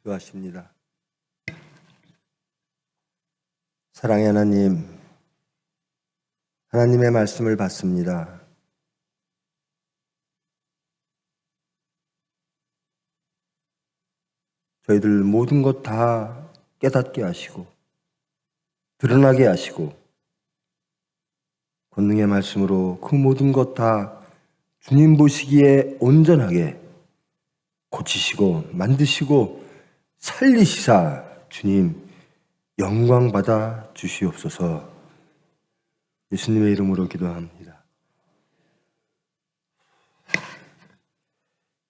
기도하십니다. 사랑의 하나님, 하나님의 말씀을 받습니다. 저희들 모든 것 다 깨닫게 하시고 드러나게 하시고 권능의 말씀으로 그 모든 것 다 주님 보시기에 온전하게 고치시고 만드시고 살리시사 주님 영광 받아 주시옵소서. 예수님의 이름으로 기도합니다.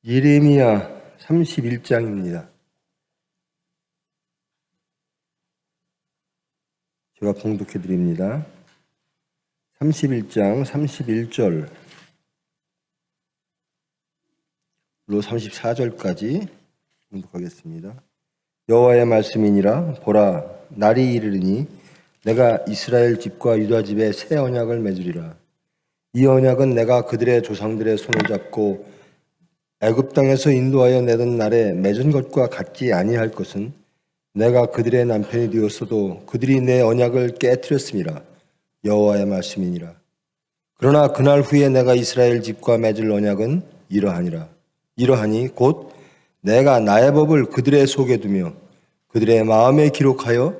예레미야 31장입니다. 제가 봉독해 드립니다. 31장 31절로 34절까지 봉독하겠습니다. 여호와의 말씀이니라. 보라, 날이 이르리니 내가 이스라엘 집과 유다 집에 새 언약을 맺으리라. 이 언약은 내가 그들의 조상들의 손을 잡고 애굽 땅에서 인도하여 내던 날에 맺은 것과 같지 아니할 것은 내가 그들의 남편이 되었어도 그들이 내 언약을 깨뜨렸음이라. 여호와의 말씀이니라. 그러나 그날 후에 내가 이스라엘 집과 맺을 언약은 이러하니 곧 내가 나의 법을 그들의 속에 두며 그들의 마음에 기록하여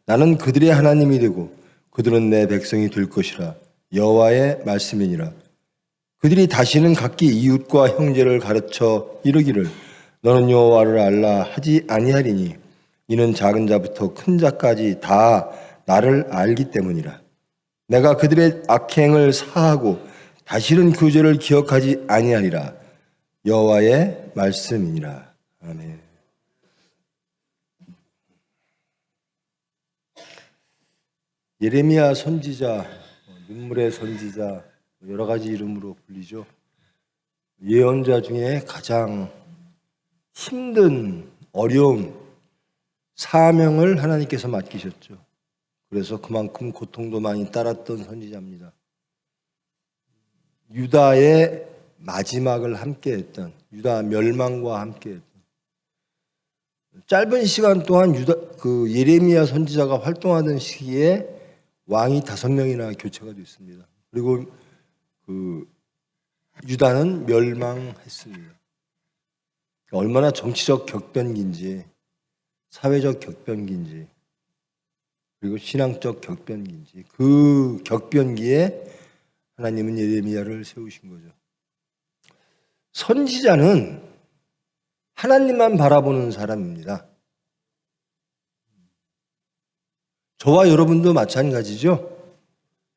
나는 그들의 하나님이 되고 그들은 내 백성이 될 것이라. 여호와의 말씀이니라. 그들이 다시는 각기 이웃과 형제를 가르쳐 이르기를 너는 여호와를 알라 하지 아니하리니 이는 작은 자부터 큰 자까지 다 나를 알기 때문이라. 내가 그들의 악행을 사하고 다시는 그 죄를 기억하지 아니하리라. 여호와의 말씀이니라. 아멘. 예레미야 선지자, 눈물의 선지자, 여러 가지 이름으로 불리죠. 예언자 중에 가장 힘든 어려운 사명을 하나님께서 맡기셨죠. 그래서 그만큼 고통도 많이 따랐던 선지자입니다. 유다의 마지막을 함께했던, 유다 멸망과 함께했던, 짧은 시간 동안 예레미야 선지자가 활동하던 시기에 왕이 5명이나 교체가 됐습니다. 그리고 유다는 멸망했습니다. 얼마나 정치적 격변기인지, 사회적 격변기인지, 그리고 신앙적 격변기인지, 그 격변기에 하나님은 예레미야를 세우신 거죠. 선지자는 하나님만 바라보는 사람입니다. 저와 여러분도 마찬가지죠.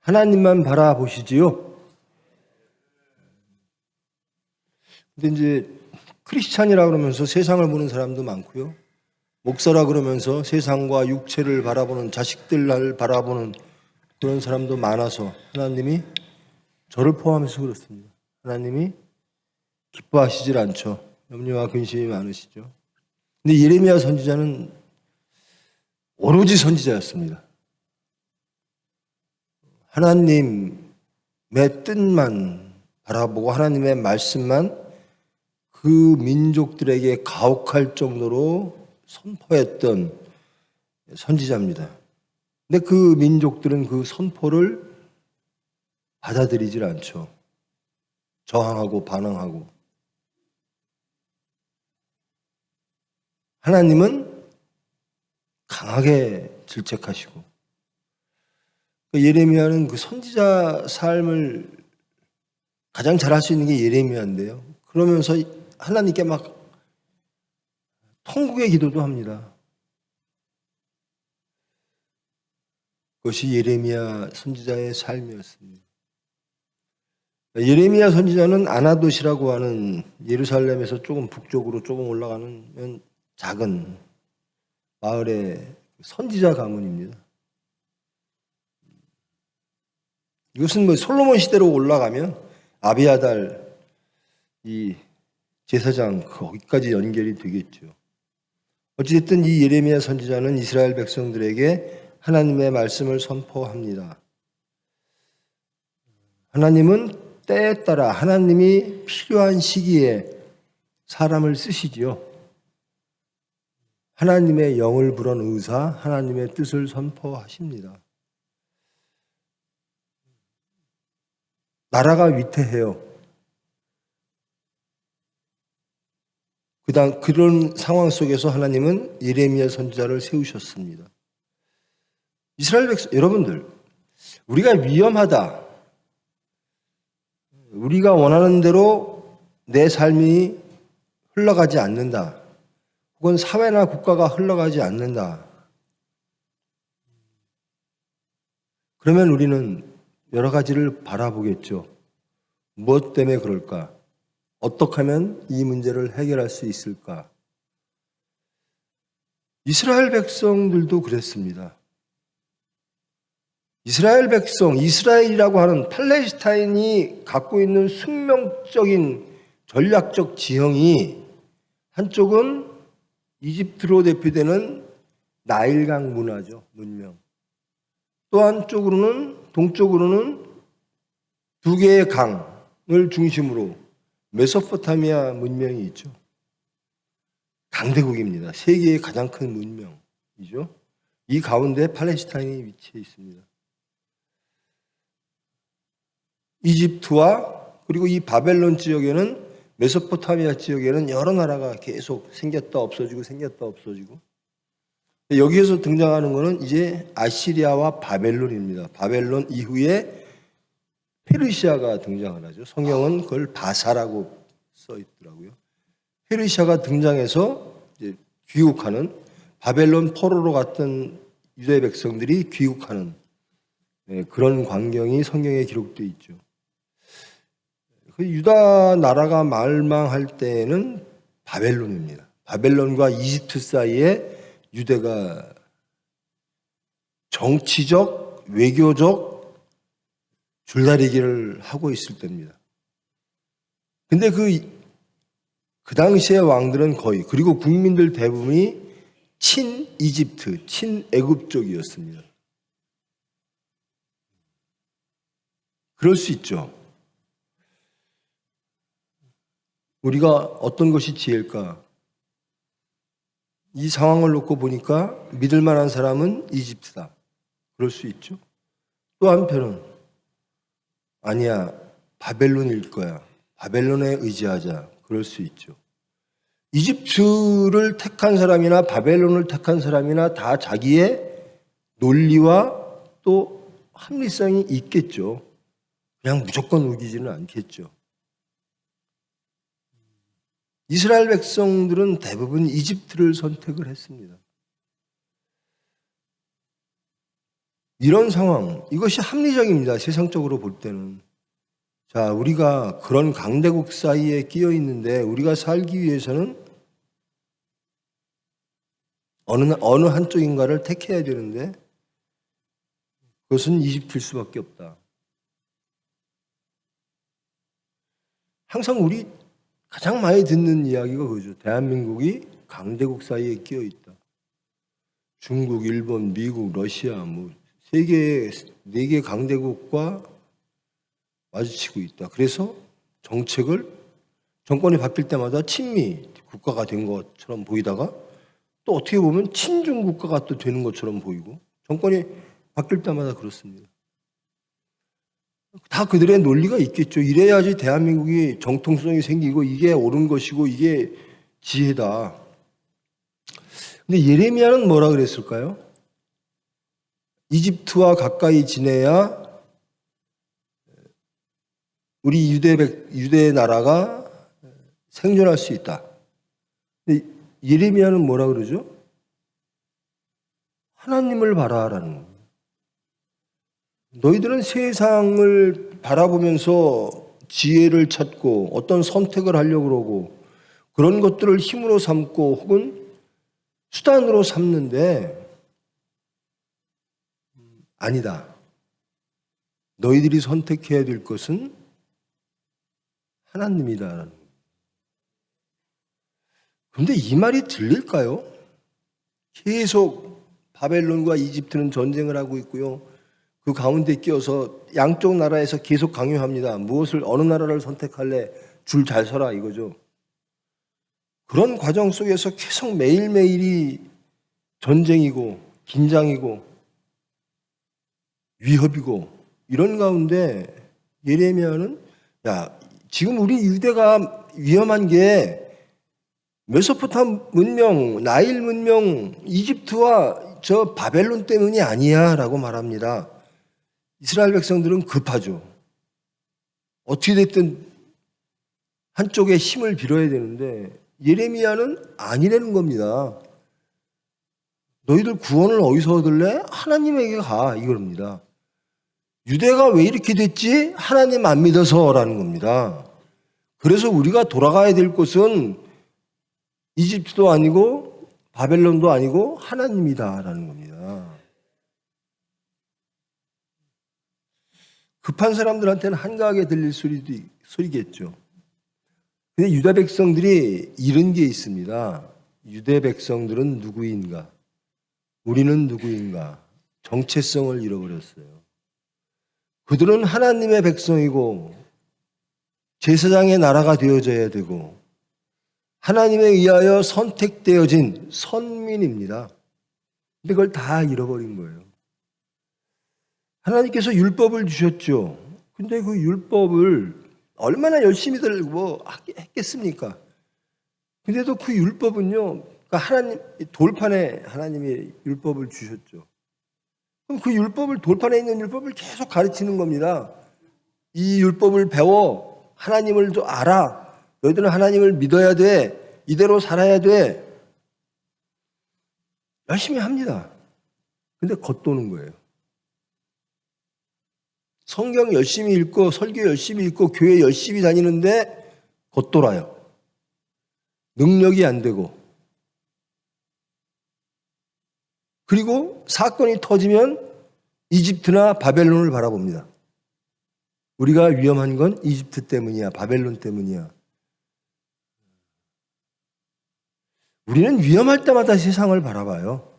하나님만 바라보시지요. 근데 이제 크리스찬이라 그러면서 세상을 보는 사람도 많고요. 목사라 그러면서 세상과 육체를 바라보는, 자식들을 바라보는 그런 사람도 많아서 하나님이 저를 포함해서 그렇습니다. 하나님이 기뻐하시질 않죠. 염려와 근심이 많으시죠. 근데 예레미야 선지자는 오로지 선지자였습니다. 하나님의 뜻만 바라보고 하나님의 말씀만 그 민족들에게 가혹할 정도로 선포했던 선지자입니다. 근데 그 민족들은 그 선포를 받아들이질 않죠. 저항하고 반항하고. 하나님은 강하게 질책하시고, 예레미야는 그 선지자 삶을 가장 잘할 수 있는 게 예레미야인데요. 그러면서 하나님께 막 통곡의 기도도 합니다. 그것이 예레미야 선지자의 삶이었습니다. 예레미야 선지자는 아나돗이라고 하는 예루살렘에서 조금 북쪽으로 조금 올라가는 작은 마을의 선지자 가문입니다. 이것은 솔로몬 시대로 올라가면 아비아달 이 제사장 거기까지 연결이 되겠죠. 어찌됐든 이 예레미야 선지자는 이스라엘 백성들에게 하나님의 말씀을 선포합니다. 하나님은 때에 따라 하나님이 필요한 시기에 사람을 쓰시지요. 하나님의 영을 불은 의사, 하나님의 뜻을 선포하십니다. 나라가 위태해요. 그런 상황 속에서 하나님은 예레미야 선지자를 세우셨습니다. 이스라엘 백성, 여러분들, 우리가 위험하다. 우리가 원하는 대로 내 삶이 흘러가지 않는다. 혹은 사회나 국가가 흘러가지 않는다. 그러면 우리는 여러 가지를 바라보겠죠. 무엇 때문에 그럴까? 어떻게 하면 이 문제를 해결할 수 있을까? 이스라엘 백성들도 그랬습니다. 이스라엘 백성, 이스라엘이라고 하는 팔레스타인이 갖고 있는 숙명적인 전략적 지형이 한쪽은 이집트로 대표되는 나일강 문화죠, 문명. 또 한쪽으로는, 동쪽으로는 두 개의 강을 중심으로 메소포타미아 문명이 있죠. 강대국입니다. 세계의 가장 큰 문명이죠. 이 가운데 팔레스타인이 위치해 있습니다. 이집트와 그리고 이 바벨론 지역에는 메소포타미아 지역에는 여러 나라가 계속 생겼다 없어지고 생겼다 없어지고 여기에서 등장하는 것은 이제 아시리아와 바벨론입니다. 바벨론 이후에 페르시아가 등장을 하죠. 성경은 그걸 바사라고 써 있더라고요. 페르시아가 등장해서 이제 귀국하는 바벨론 포로로 갔던 유대 백성들이 귀국하는 그런 광경이 성경에 기록되어 있죠. 그 유다 나라가 멸망할 때는 바벨론입니다. 바벨론과 이집트 사이에 유대가 정치적, 외교적 줄다리기를 하고 있을 때입니다. 근데 그 당시의 왕들은 거의, 그리고 국민들 대부분이 친이집트, 친애굽 쪽이었습니다. 그럴 수 있죠. 우리가 어떤 것이 지혜일까? 이 상황을 놓고 보니까 믿을 만한 사람은 이집트다. 그럴 수 있죠. 또 한편은 아니야, 바벨론일 거야. 바벨론에 의지하자. 그럴 수 있죠. 이집트를 택한 사람이나 바벨론을 택한 사람이나 다 자기의 논리와 또 합리성이 있겠죠. 그냥 무조건 우기지는 않겠죠. 이스라엘 백성들은 대부분 이집트를 선택을 했습니다. 이런 상황, 이것이 합리적입니다. 세상적으로 볼 때는. 자, 우리가 그런 강대국 사이에 끼어 있는데 우리가 살기 위해서는 어느 한쪽인가를 택해야 되는데 그것은 이집트일 수밖에 없다. 항상 우리 가장 많이 듣는 이야기가 그거죠. 대한민국이 강대국 사이에 끼어 있다. 중국, 일본, 미국, 러시아, 세계 4개 강대국과 마주치고 있다. 그래서 정권이 바뀔 때마다 친미 국가가 된 것처럼 보이다가 또 어떻게 보면 친중 국가가 또 되는 것처럼 보이고 정권이 바뀔 때마다 그렇습니다. 다 그들의 논리가 있겠죠. 이래야지 대한민국이 정통성이 생기고 이게 옳은 것이고 이게 지혜다. 근데 예레미야는 뭐라 그랬을까요? 이집트와 가까이 지내야 우리 유대 나라가 생존할 수 있다. 근데 예레미야는 뭐라 그러죠? 하나님을 바라라는 거예요. 너희들은 세상을 바라보면서 지혜를 찾고 어떤 선택을 하려고 그러고 그런 것들을 힘으로 삼고 혹은 수단으로 삼는데 아니다. 너희들이 선택해야 될 것은 하나님이다. 그런데 이 말이 들릴까요? 계속 바벨론과 이집트는 전쟁을 하고 있고요. 그 가운데 끼어서 양쪽 나라에서 계속 강요합니다. 어느 나라를 선택할래? 줄 잘 서라 이거죠. 그런 과정 속에서 계속 매일매일이 전쟁이고 긴장이고 위협이고 이런 가운데 예레미야는 지금 우리 유대가 위험한 게 메소포타미아 문명, 나일 문명, 이집트와 저 바벨론 때문이 아니야 라고 말합니다. 이스라엘 백성들은 급하죠. 어떻게 됐든 한쪽에 힘을 빌어야 되는데 예레미야는 아니라는 겁니다. 너희들 구원을 어디서 얻을래? 하나님에게 가 이겁니다. 유대가 왜 이렇게 됐지? 하나님 안 믿어서라는 겁니다. 그래서 우리가 돌아가야 될 곳은 이집트도 아니고 바벨론도 아니고 하나님이다라는 겁니다. 급한 사람들한테는 한가하게 들릴 소리겠죠. 근데 유다 백성들이 잃은 게 있습니다. 유대 백성들은 누구인가? 우리는 누구인가? 정체성을 잃어버렸어요. 그들은 하나님의 백성이고 제사장의 나라가 되어져야 되고 하나님에 의하여 선택되어진 선민입니다. 근데 그걸 다 잃어버린 거예요. 하나님께서 율법을 주셨죠. 근데 그 율법을 얼마나 열심히들 했겠습니까? 근데도 그 율법은요, 하나님, 돌판에 하나님이 율법을 주셨죠. 그럼 그 율법을, 돌판에 있는 율법을 계속 가르치는 겁니다. 이 율법을 배워 하나님을 좀 알아. 너희들은 하나님을 믿어야 돼. 이대로 살아야 돼. 열심히 합니다. 근데 겉도는 거예요. 성경 열심히 읽고 설교 열심히 읽고 교회 열심히 다니는데 겉돌아요. 능력이 안 되고. 그리고 사건이 터지면 이집트나 바벨론을 바라봅니다. 우리가 위험한 건 이집트 때문이야. 바벨론 때문이야. 우리는 위험할 때마다 세상을 바라봐요.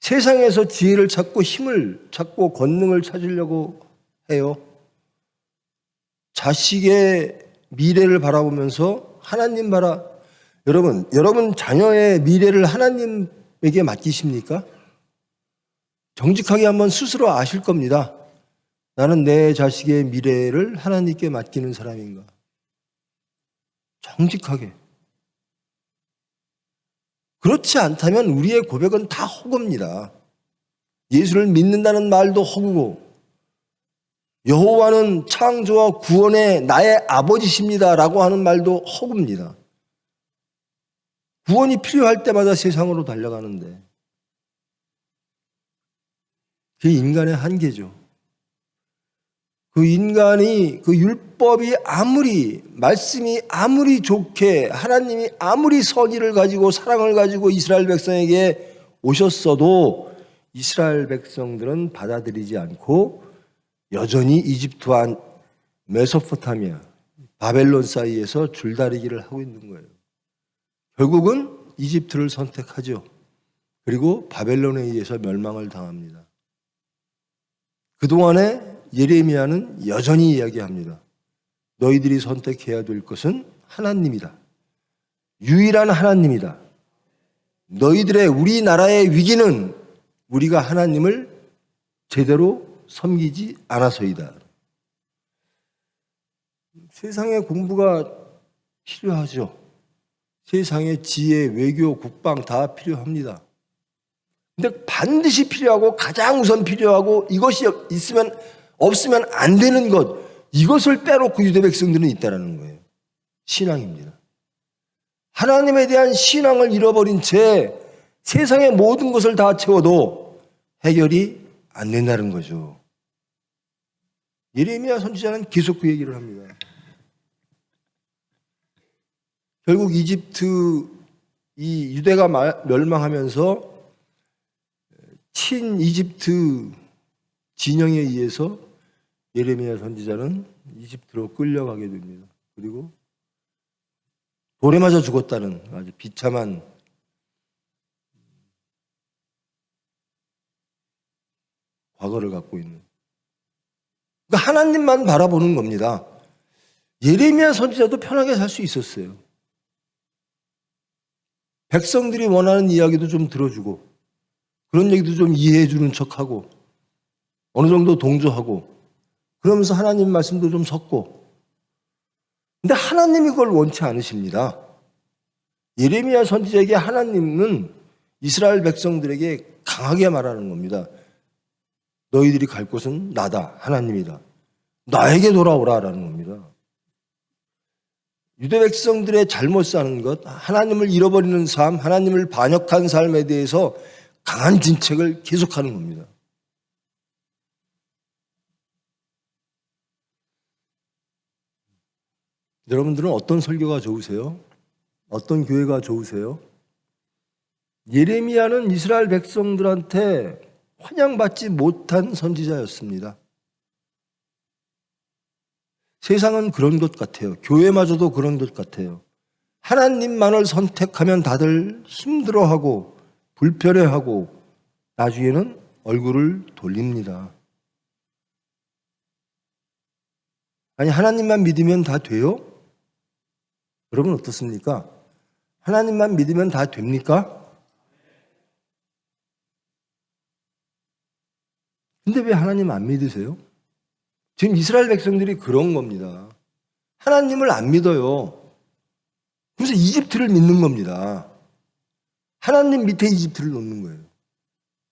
세상에서 지혜를 찾고 힘을 찾고 권능을 찾으려고 해요. 자식의 미래를 바라보면서 하나님 여러분 자녀의 미래를 하나님에게 맡기십니까? 정직하게 한번 스스로 아실 겁니다. 나는 내 자식의 미래를 하나님께 맡기는 사람인가? 정직하게. 그렇지 않다면 우리의 고백은 다 허구입니다. 예수를 믿는다는 말도 허구고 여호와는 창조와 구원의 나의 아버지십니다라고 하는 말도 허구입니다. 구원이 필요할 때마다 세상으로 달려가는데 그게 인간의 한계죠. 그 인간이 그 율법이 말씀이 아무리 좋게 하나님이 아무리 선의를 가지고 사랑을 가지고 이스라엘 백성에게 오셨어도 이스라엘 백성들은 받아들이지 않고 여전히 이집트와 메소포타미아, 바벨론 사이에서 줄다리기를 하고 있는 거예요. 결국은 이집트를 선택하죠. 그리고 바벨론에 의해서 멸망을 당합니다. 그동안에 예레미야는 여전히 이야기합니다. 너희들이 선택해야 될 것은 하나님이다. 유일한 하나님이다. 너희들의 우리나라의 위기는 우리가 하나님을 제대로 섬기지 않아서이다. 세상의 공부가 필요하죠. 세상의 지혜, 외교, 국방 다 필요합니다. 근데 반드시 필요하고 가장 우선 필요하고 이것이 없으면 안 되는 것, 이것을 빼놓고 유대 백성들은 있다라는 거예요. 신앙입니다. 하나님에 대한 신앙을 잃어버린 채 세상의 모든 것을 다 채워도 해결이 안 된다는 거죠. 예레미야 선지자는 계속 그 얘기를 합니다. 결국 유대가 멸망하면서 친이집트 진영에 의해서 예레미야 선지자는 이집트로 끌려가게 됩니다. 그리고 돌에 맞아 죽었다는 아주 비참한 과거를 갖고 있는. 그러니까 하나님만 바라보는 겁니다. 예레미야 선지자도 편하게 살 수 있었어요. 백성들이 원하는 이야기도 좀 들어주고 그런 얘기도 좀 이해해 주는 척하고 어느 정도 동조하고 그러면서 하나님 말씀도 좀 섞고. 근데 하나님이 그걸 원치 않으십니다. 예레미야 선지자에게 하나님은 이스라엘 백성들에게 강하게 말하는 겁니다. 너희들이 갈 곳은 나다, 하나님이다. 나에게 돌아오라라는 겁니다. 유대 백성들의 잘못 사는 것, 하나님을 잃어버리는 삶, 하나님을 반역한 삶에 대해서 강한 진책을 계속하는 겁니다. 여러분들은 어떤 설교가 좋으세요? 어떤 교회가 좋으세요? 예레미야는 이스라엘 백성들한테 환영받지 못한 선지자였습니다. 세상은 그런 것 같아요. 교회마저도 그런 것 같아요. 하나님만을 선택하면 다들 힘들어하고 불편해하고 나중에는 얼굴을 돌립니다. 아니, 하나님만 믿으면 다 돼요? 여러분 어떻습니까? 하나님만 믿으면 다 됩니까? 근데 왜 하나님 안 믿으세요? 지금 이스라엘 백성들이 그런 겁니다. 하나님을 안 믿어요. 그래서 이집트를 믿는 겁니다. 하나님 밑에 이집트를 놓는 거예요.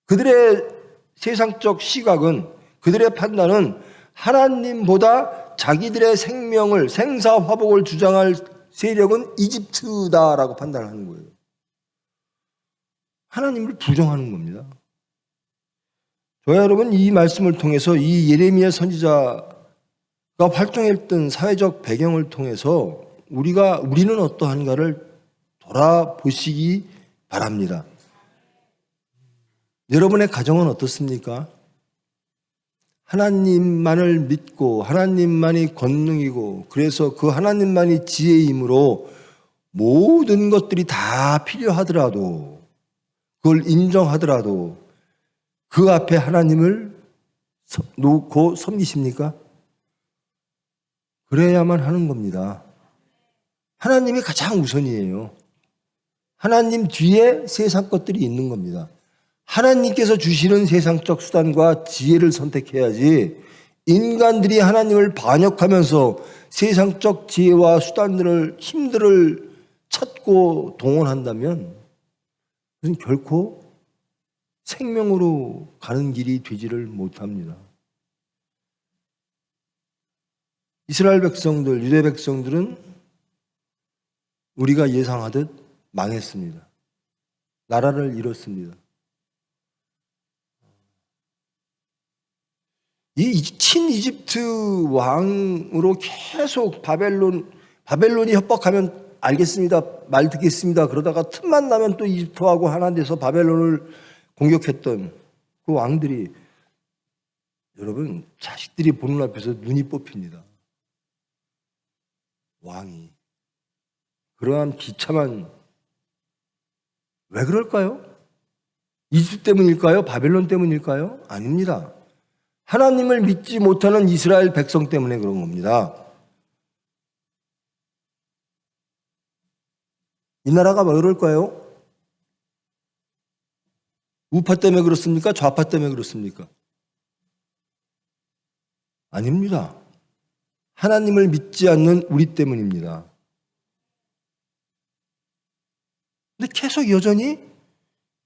그들의 세상적 시각은, 그들의 판단은 하나님보다 자기들의 생명을, 생사화복을 주장할 세력은 이집트다라고 판단을 하는 거예요. 하나님을 부정하는 겁니다. 저와 여러분, 이 말씀을 통해서 이 예레미야 선지자가 활동했던 사회적 배경을 통해서 우리는 어떠한가를 돌아보시기 바랍니다. 여러분의 가정은 어떻습니까? 하나님만을 믿고 하나님만이 권능이고 그래서 그 하나님만이 지혜이므로 모든 것들이 다 필요하더라도 그걸 인정하더라도 그 앞에 하나님을 놓고 섬기십니까? 그래야만 하는 겁니다. 하나님이 가장 우선이에요. 하나님 뒤에 세상 것들이 있는 겁니다. 하나님께서 주시는 세상적 수단과 지혜를 선택해야지 인간들이 하나님을 반역하면서 세상적 지혜와 수단들을, 힘들을 찾고 동원한다면 그것은 결코 생명으로 가는 길이 되지를 못합니다. 이스라엘 백성들, 유대 백성들은 우리가 예상하듯 망했습니다. 나라를 잃었습니다. 이 친이집트 왕으로 계속 바벨론이 협박하면 알겠습니다, 말 듣겠습니다 그러다가 틈만 나면 또 이집트하고 하나 돼서 바벨론을 공격했던 그 왕들이, 여러분, 자식들이 보는 앞에서 눈이 뽑힙니다. 왕이 그러한 비참한, 왜 그럴까요? 이집트 때문일까요? 바벨론 때문일까요? 아닙니다. 하나님을 믿지 못하는 이스라엘 백성 때문에 그런 겁니다. 이 나라가 왜 그럴까요? 우파 때문에 그렇습니까? 좌파 때문에 그렇습니까? 아닙니다. 하나님을 믿지 않는 우리 때문입니다. 근데 계속 여전히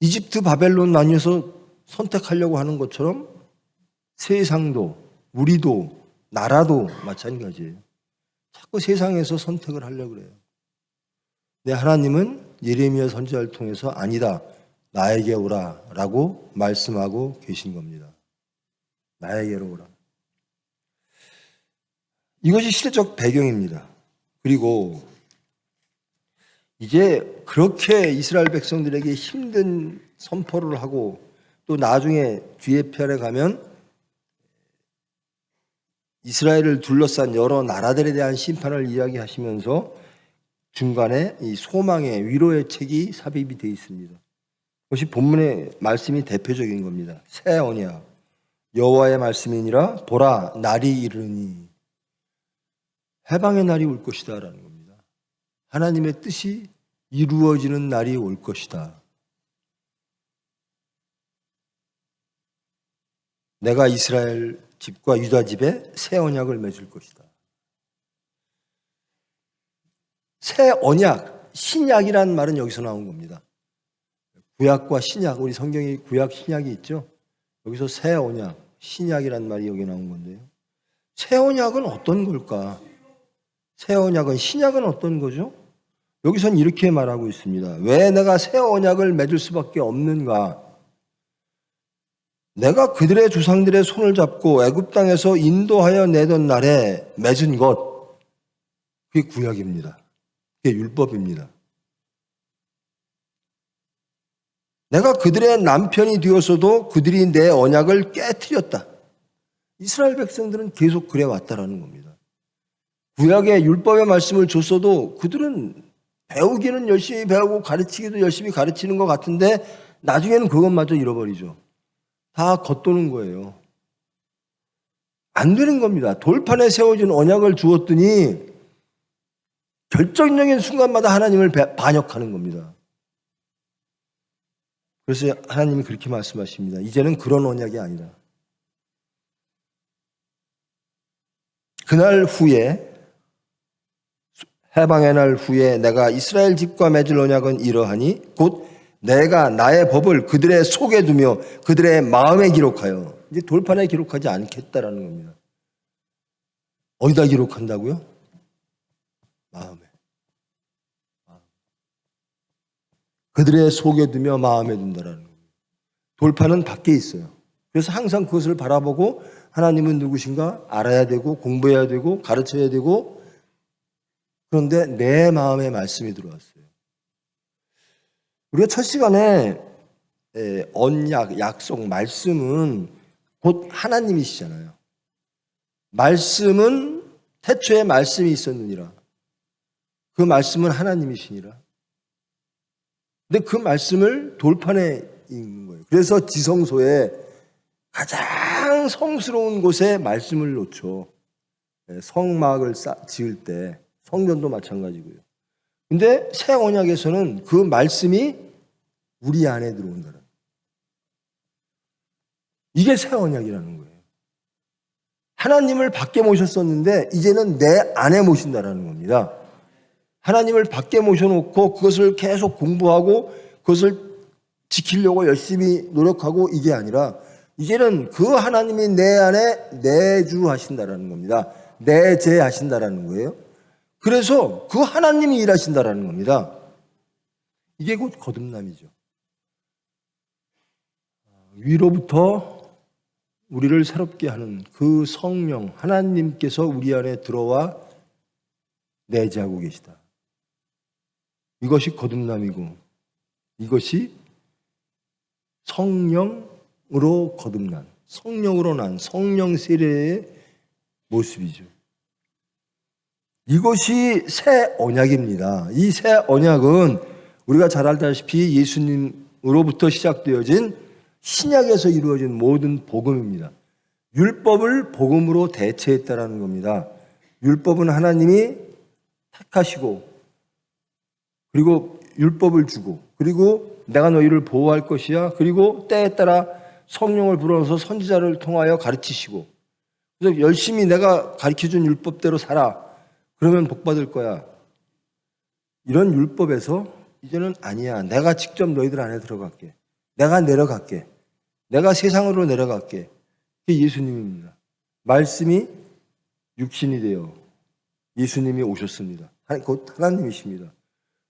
이집트, 바벨론 나뉘어서 선택하려고 하는 것처럼 세상도, 우리도, 나라도 마찬가지예요. 자꾸 세상에서 선택을 하려고 그래요. 근데 하나님은 예레미야 선지자를 통해서 아니다, 나에게 오라 라고 말씀하고 계신 겁니다. 나에게로 오라. 이것이 시대적 배경입니다. 그리고 이제 그렇게 이스라엘 백성들에게 힘든 선포를 하고 또 나중에 뒤에 편에 가면 이스라엘을 둘러싼 여러 나라들에 대한 심판을 이야기하시면서 중간에 이 소망의 위로의 책이 삽입이 되어 있습니다. 그것이 본문의 말씀이 대표적인 겁니다. 새 언약 여호와의 말씀이니라 보라 날이 이르니 해방의 날이 올 것이다 라는 겁니다. 하나님의 뜻이 이루어지는 날이 올 것이다. 내가 이스라엘 집과 유다 집에 새 언약을 맺을 것이다. 새 언약, 신약이라는 말은 여기서 나온 겁니다. 구약과 신약, 우리 성경에 구약, 신약이 있죠. 여기서 새 언약, 신약이라는 말이 여기 나온 건데요. 새 언약은 어떤 걸까? 새 언약은, 신약은 어떤 거죠? 여기서는 이렇게 말하고 있습니다. 왜 내가 새 언약을 맺을 수밖에 없는가? 내가 그들의 조상들의 손을 잡고 애굽 땅에서 인도하여 내던 날에 맺은 것, 그게 구약입니다. 그게 율법입니다. 내가 그들의 남편이 되어서도 그들이 내 언약을 깨트렸다. 이스라엘 백성들은 계속 그래 왔다라는 겁니다. 구약의 율법의 말씀을 줬어도 그들은 배우기는 열심히 배우고 가르치기도 열심히 가르치는 것 같은데 나중에는 그것마저 잃어버리죠. 다 겉도는 거예요. 안 되는 겁니다. 돌판에 세워진 언약을 주었더니 결정적인 순간마다 하나님을 반역하는 겁니다. 그래서 하나님이 그렇게 말씀하십니다. 이제는 그런 언약이 아니다. 그날 후에, 해방의 날 후에 내가 이스라엘 집과 맺을 언약은 이러하니 곧 내가 나의 법을 그들의 속에 두며 그들의 마음에 기록하여, 이제 돌판에 기록하지 않겠다라는 겁니다. 어디다 기록한다고요? 마음에. 그들의 속에 두며 마음에 둔다라는 겁니다. 돌판은 밖에 있어요. 그래서 항상 그것을 바라보고 하나님은 누구신가 알아야 되고 공부해야 되고 가르쳐야 되고, 그런데 내 마음에 말씀이 들어왔어요. 우리가 첫 시간에 언약, 약속, 말씀은 곧 하나님이시잖아요. 말씀은 태초에 말씀이 있었느니라. 그 말씀은 하나님이시니라. 근데 그 말씀을 돌판에 읽는 거예요. 그래서 지성소에 가장 성스러운 곳에 말씀을 놓죠. 성막을 지을 때, 성전도 마찬가지고요. 근데 새 언약에서는 그 말씀이 우리 안에 들어온다는, 이게 새 언약이라는 거예요. 하나님을 밖에 모셨었는데 이제는 내 안에 모신다라는 겁니다. 하나님을 밖에 모셔놓고 그것을 계속 공부하고 그것을 지키려고 열심히 노력하고 이게 아니라 이제는 그 하나님이 내 안에 내주하신다라는 겁니다. 내재하신다라는 거예요. 그래서 그 하나님이 일하신다라는 겁니다. 이게 곧 거듭남이죠. 위로부터 우리를 새롭게 하는 그 성령 하나님께서 우리 안에 들어와 내재하고 계시다. 이것이 거듭남이고 이것이 성령으로 거듭난, 성령으로 난 성령 세례의 모습이죠. 이것이 새 언약입니다. 이 새 언약은 우리가 잘 알다시피 예수님으로부터 시작되어진 신약에서 이루어진 모든 복음입니다. 율법을 복음으로 대체했다라는 겁니다. 율법은 하나님이 택하시고 그리고 율법을 주고 그리고 내가 너희를 보호할 것이야. 그리고 때에 따라 성령을 불어넣어서 선지자를 통하여 가르치시고, 그래서 열심히 내가 가르쳐준 율법대로 살아. 그러면 복 받을 거야. 이런 율법에서 이제는 아니야. 내가 직접 너희들 안에 들어갈게. 내가 내려갈게. 내가 세상으로 내려갈게. 그게 예수님입니다. 말씀이 육신이 되어 예수님이 오셨습니다. 곧 하나님이십니다.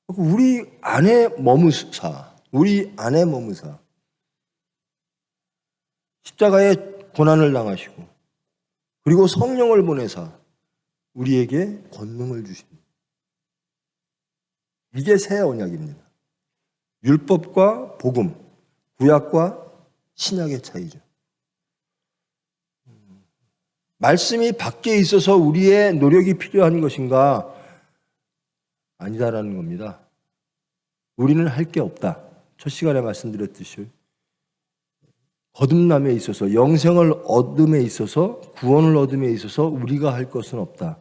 우리 안에 머무사, 우리 안에 머무사 십자가에 고난을 당하시고 그리고 성령을 보내사 우리에게 권능을 주십니다. 이게 새 언약입니다. 율법과 복음, 구약과 신약의 차이죠. 말씀이 밖에 있어서 우리의 노력이 필요한 것인가? 아니다라는 겁니다. 우리는 할 게 없다. 첫 시간에 말씀드렸듯이 거듭남에 있어서, 영생을 얻음에 있어서, 구원을 얻음에 있어서 우리가 할 것은 없다.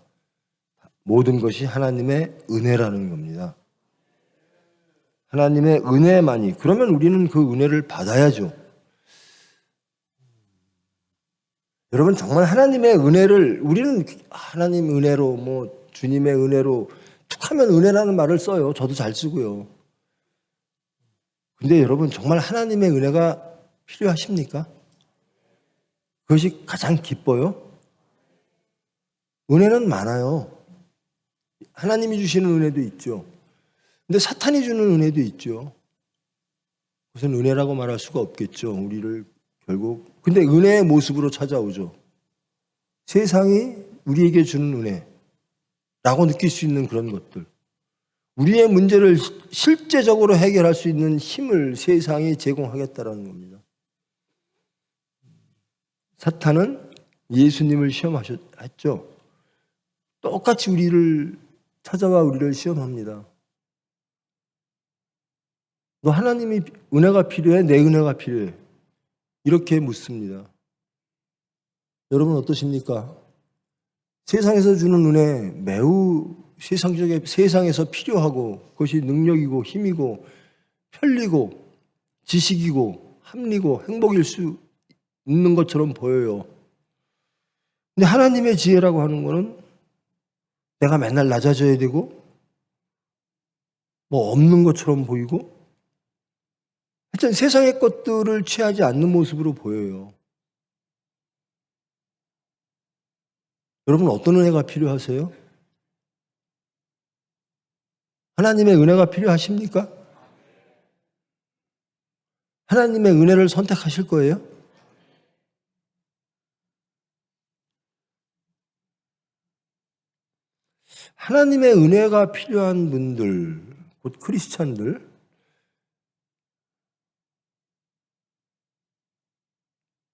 모든 것이 하나님의 은혜라는 겁니다. 하나님의 은혜만이, 그러면 우리는 그 은혜를 받아야죠. 여러분 정말 하나님의 은혜를 우리는 하나님 은혜로 뭐 주님의 은혜로 툭하면 은혜라는 말을 써요. 저도 잘 쓰고요. 근데 여러분 정말 하나님의 은혜가 필요하십니까? 그것이 가장 기뻐요? 은혜는 많아요. 하나님이 주시는 은혜도 있죠. 근데 사탄이 주는 은혜도 있죠. 그것은 은혜라고 말할 수가 없겠죠. 우리를 결국. 근데 은혜의 모습으로 찾아오죠. 세상이 우리에게 주는 은혜라고 느낄 수 있는 그런 것들. 우리의 문제를 실제적으로 해결할 수 있는 힘을 세상이 제공하겠다라는 겁니다. 사탄은 예수님을 시험하셨죠. 똑같이 우리를 찾아와 우리를 시험합니다. 너 하나님이 은혜가 필요해? 내 은혜가 필요해? 이렇게 묻습니다. 여러분 어떠십니까? 세상에서 주는 은혜 매우 세상에서 필요하고 그것이 능력이고 힘이고 편리고 지식이고 합리고 행복일 수 있는 것처럼 보여요. 근데 하나님의 지혜라고 하는 거는 내가 맨날 낮아져야 되고 뭐 없는 것처럼 보이고 하여튼 세상의 것들을 취하지 않는 모습으로 보여요. 여러분 어떤 은혜가 필요하세요? 하나님의 은혜가 필요하십니까? 하나님의 은혜를 선택하실 거예요? 하나님의 은혜가 필요한 분들, 곧 크리스찬들,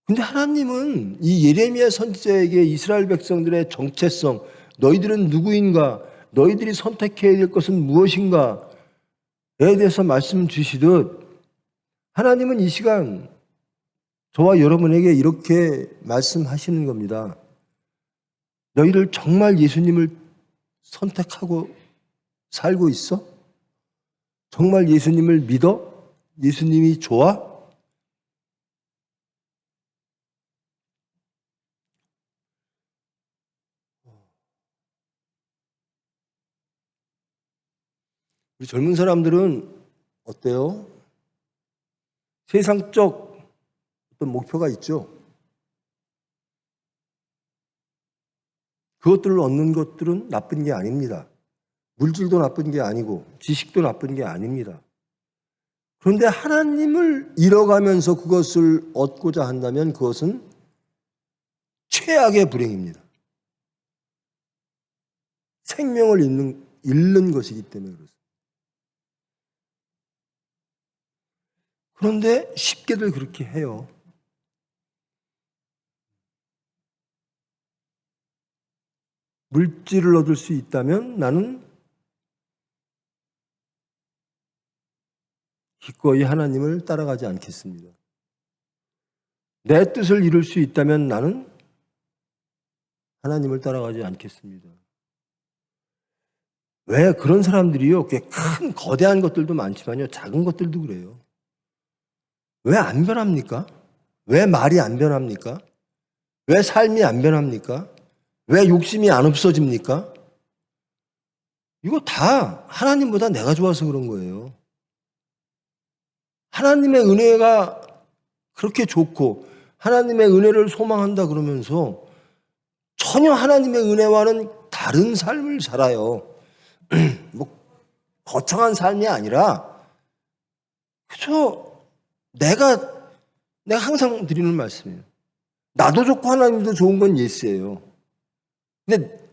근데 하나님은 이 예레미야 선지자에게 이스라엘 백성들의 정체성, 너희들은 누구인가, 너희들이 선택해야 될 것은 무엇인가에 대해서 말씀 주시듯 하나님은 이 시간 저와 여러분에게 이렇게 말씀하시는 겁니다. 너희들 정말 예수님을 선택하고 살고 있어? 정말 예수님을 믿어? 예수님이 좋아? 우리 젊은 사람들은 어때요? 세상적 어떤 목표가 있죠. 그것들을 얻는 것들은 나쁜 게 아닙니다. 물질도 나쁜 게 아니고 지식도 나쁜 게 아닙니다. 그런데 하나님을 잃어가면서 그것을 얻고자 한다면 그것은 최악의 불행입니다. 생명을 잃는 것이기 때문에 그렇습니다. 그런데 쉽게들 그렇게 해요. 물질을 얻을 수 있다면 나는 기꺼이 하나님을 따라가지 않겠습니다. 내 뜻을 이룰 수 있다면 나는 하나님을 따라가지 않겠습니다. 왜 그런 사람들이요? 꽤 큰 거대한 것들도 많지만요. 작은 것들도 그래요. 왜 안 변합니까? 왜 말이 안 변합니까? 왜 삶이 안 변합니까? 왜 욕심이 안 없어집니까? 이거 다 하나님보다 내가 좋아서 그런 거예요. 하나님의 은혜가 그렇게 좋고 하나님의 은혜를 소망한다 그러면서 전혀 하나님의 은혜와는 다른 삶을 살아요. 뭐 거창한 삶이 아니라 그저 내가 항상 드리는 말씀이에요. 나도 좋고 하나님도 좋은 건 예스예요. 근데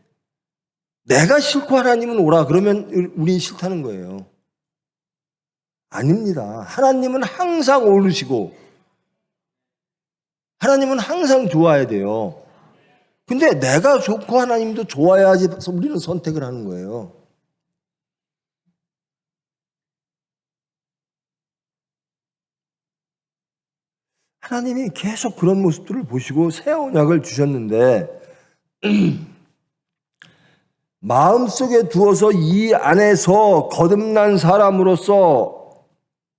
내가 싫고 하나님은 오라 그러면 우린 싫다는 거예요. 아닙니다. 하나님은 항상 오르시고 하나님은 항상 좋아야 돼요. 근데 내가 좋고 하나님도 좋아야지 우리는 선택을 하는 거예요. 하나님이 계속 그런 모습들을 보시고 새 언약을 주셨는데 마음속에 두어서 이 안에서 거듭난 사람으로서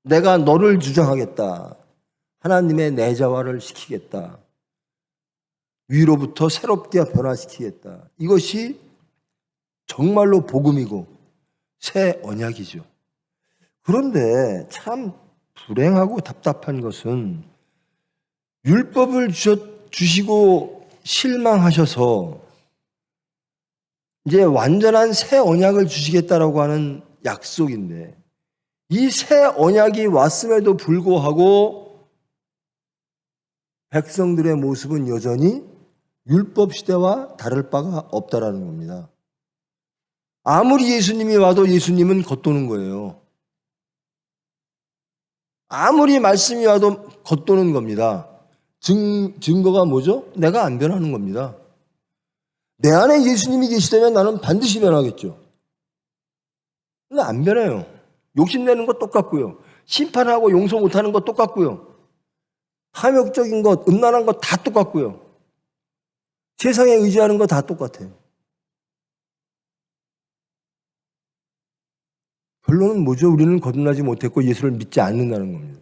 내가 너를 주장하겠다. 하나님의 내자화를 시키겠다. 위로부터 새롭게 변화시키겠다. 이것이 정말로 복음이고 새 언약이죠. 그런데 참 불행하고 답답한 것은 율법을 주시고 실망하셔서 이제 완전한 새 언약을 주시겠다라고 하는 약속인데 이 새 언약이 왔음에도 불구하고 백성들의 모습은 여전히 율법 시대와 다를 바가 없다라는 겁니다. 아무리 예수님이 와도 예수님은 겉도는 거예요. 아무리 말씀이 와도 겉도는 겁니다. 증거가 뭐죠? 내가 안 변하는 겁니다. 내 안에 예수님이 계시다면 나는 반드시 변하겠죠. 근데 안 변해요. 욕심내는 것 똑같고요. 심판하고 용서 못하는 것 똑같고요. 탐욕적인 것, 음란한 것 다 똑같고요. 세상에 의지하는 거 다 똑같아요. 결론은 뭐죠? 우리는 거듭나지 못했고 예수를 믿지 않는다는 겁니다.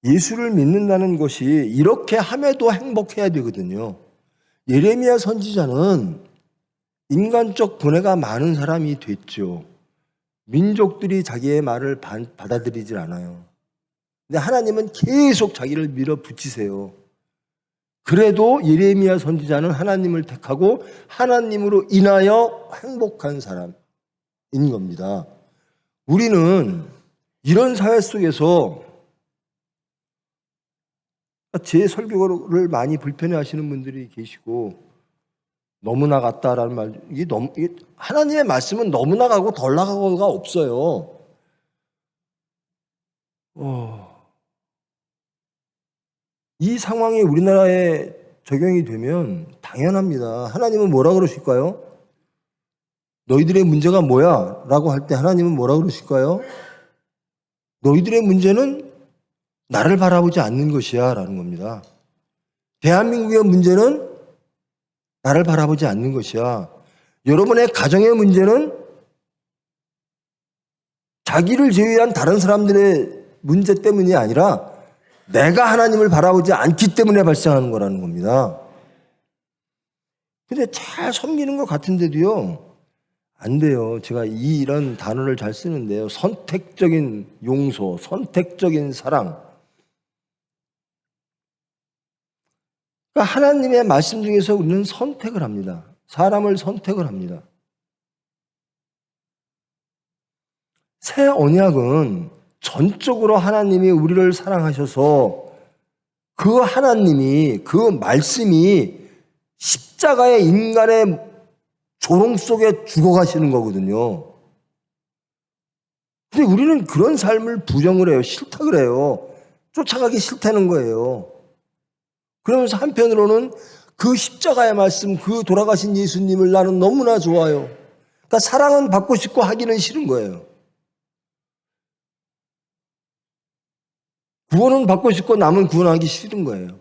예수를 믿는다는 것이 이렇게 함에도 행복해야 되거든요. 예레미야 선지자는 인간적 분해가 많은 사람이 됐죠. 민족들이 자기의 말을 받아들이질 않아요. 근데 하나님은 계속 자기를 밀어붙이세요. 그래도 예레미야 선지자는 하나님을 택하고 하나님으로 인하여 행복한 사람인 겁니다. 우리는 이런 사회 속에서 제 설교를 많이 불편해하시는 분들이 계시고 너무 나갔다라는 말, 이게 하나님의 말씀은 너무 나가고 덜 나가고가 없어요. 이 상황이 우리나라에 적용이 되면 당연합니다. 하나님은 뭐라 그러실까요? 너희들의 문제가 뭐야? 라고 할 때 하나님은 뭐라 그러실까요? 너희들의 문제는 나를 바라보지 않는 것이야 라는 겁니다. 대한민국의 문제는 나를 바라보지 않는 것이야. 여러분의 가정의 문제는 자기를 제외한 다른 사람들의 문제 때문이 아니라 내가 하나님을 바라보지 않기 때문에 발생하는 거라는 겁니다. 근데 잘 섬기는 것 같은데도요, 안 돼요. 제가 이런 단어를 잘 쓰는데요. 선택적인 용서, 선택적인 사랑. 그러니까 하나님의 말씀 중에서 우리는 선택을 합니다. 사람을 선택을 합니다. 새 언약은 전적으로 하나님이 우리를 사랑하셔서 그 하나님이, 그 말씀이 십자가의 인간의 조롱 속에 죽어가시는 거거든요. 근데 우리는 그런 삶을 부정을 해요. 싫다 그래요. 쫓아가기 싫다는 거예요. 그러면서 한편으로는 그 십자가의 말씀, 그 돌아가신 예수님을 나는 너무나 좋아요. 그러니까 사랑은 받고 싶고 하기는 싫은 거예요. 구원은 받고 싶고 남은 구원하기 싫은 거예요.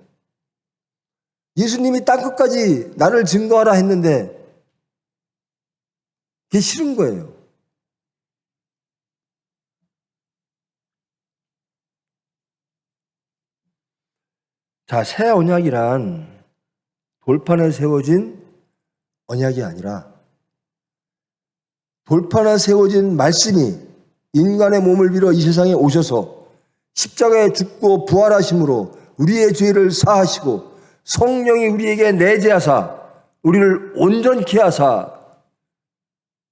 예수님이 땅끝까지 나를 증거하라 했는데 그게 싫은 거예요. 자, 새 언약이란 돌판에 세워진 언약이 아니라 돌판에 세워진 말씀이 인간의 몸을 빌어 이 세상에 오셔서 십자가에 죽고 부활하심으로 우리의 죄를 사하시고 성령이 우리에게 내재하사 우리를 온전케 하사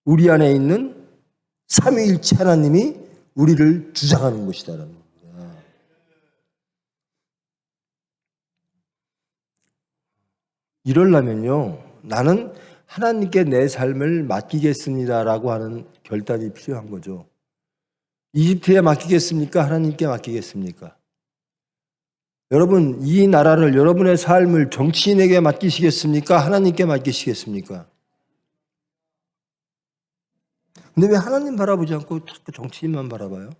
우리 안에 있는 삼위일체 하나님이 우리를 주장하는 것이다라는 겁니다. 이러려면요, 나는 하나님께 내 삶을 맡기겠습니다라고 하는 결단이 필요한 거죠. 이집트에 맡기겠습니까? 하나님께 맡기겠습니까? 여러분, 이 나라를, 여러분의 삶을 정치인에게 맡기시겠습니까? 하나님께 맡기시겠습니까? 근데 왜 하나님 바라보지 않고 자꾸 정치인만 바라봐요?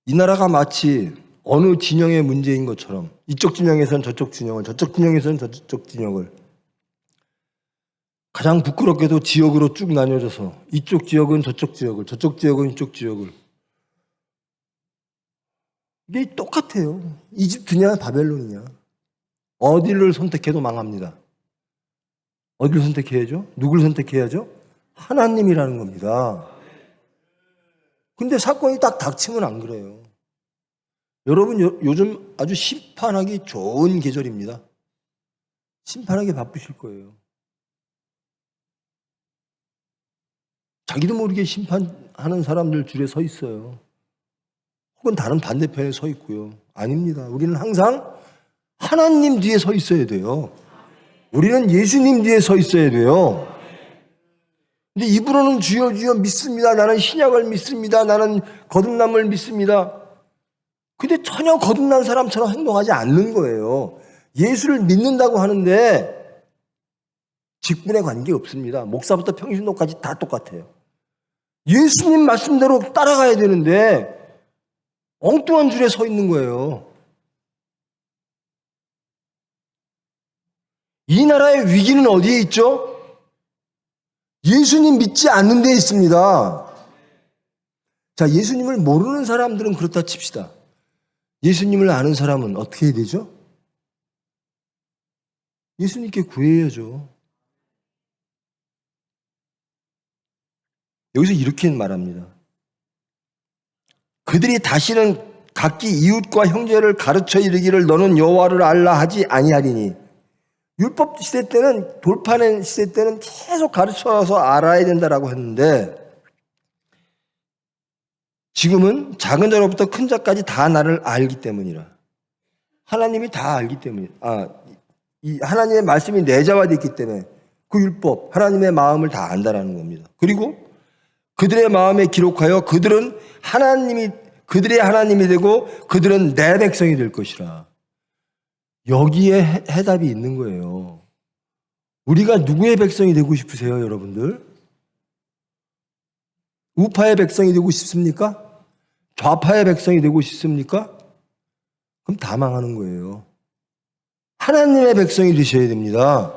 이 나라가 마치 어느 진영의 문제인 것처럼 이쪽 진영에선 저쪽 진영을, 저쪽 진영에선 저쪽 진영을 가장 부끄럽게도 지역으로 쭉 나뉘어져서 이쪽 지역은 저쪽 지역을, 저쪽 지역은 이쪽 지역을. 이게 똑같아요. 이집트냐 바벨론이냐. 어디를 선택해도 망합니다. 어디를 선택해야죠? 누굴 선택해야죠? 하나님이라는 겁니다. 근데 사건이 딱 닥치면 안 그래요. 여러분 요즘 아주 심판하기 좋은 계절입니다. 심판하기 바쁘실 거예요. 자기도 모르게 심판하는 사람들 줄에 서 있어요. 혹은 다른 반대편에 서 있고요. 아닙니다. 우리는 항상 하나님 뒤에 서 있어야 돼요. 우리는 예수님 뒤에 서 있어야 돼요. 근데 입으로는 주여 주여 믿습니다. 나는 신약을 믿습니다. 나는 거듭남을 믿습니다. 근데 전혀 거듭난 사람처럼 행동하지 않는 거예요. 예수를 믿는다고 하는데 직분에 관계 없습니다. 목사부터 평신도까지 다 똑같아요. 예수님 말씀대로 따라가야 되는데 엉뚱한 줄에 서 있는 거예요. 이 나라의 위기는 어디에 있죠? 예수님 믿지 않는 데 있습니다. 자, 예수님을 모르는 사람들은 그렇다 칩시다. 예수님을 아는 사람은 어떻게 해야 되죠? 예수님께 구해야죠. 여기서 이렇게 말합니다. 그들이 다시는 각기 이웃과 형제를 가르쳐 이르기를 너는 여호와를 알라 하지 아니하리니. 율법 시대 때는, 돌파는 시대 때는 계속 가르쳐서 알아야 된다라고 했는데 지금은 작은 자로부터 큰 자까지 다 나를 알기 때문이라. 하나님이 다 알기 때문에, 이 하나님의 말씀이 내재화되어 있기 때문에 그 율법, 하나님의 마음을 다 안다라는 겁니다. 그리고 그들의 마음에 기록하여 그들은 그들의 하나님이 되고 그들은 내 백성이 될 것이라. 여기에 해답이 있는 거예요. 우리가 누구의 백성이 되고 싶으세요, 여러분들? 우파의 백성이 되고 싶습니까? 좌파의 백성이 되고 싶습니까? 그럼 다 망하는 거예요. 하나님의 백성이 되셔야 됩니다.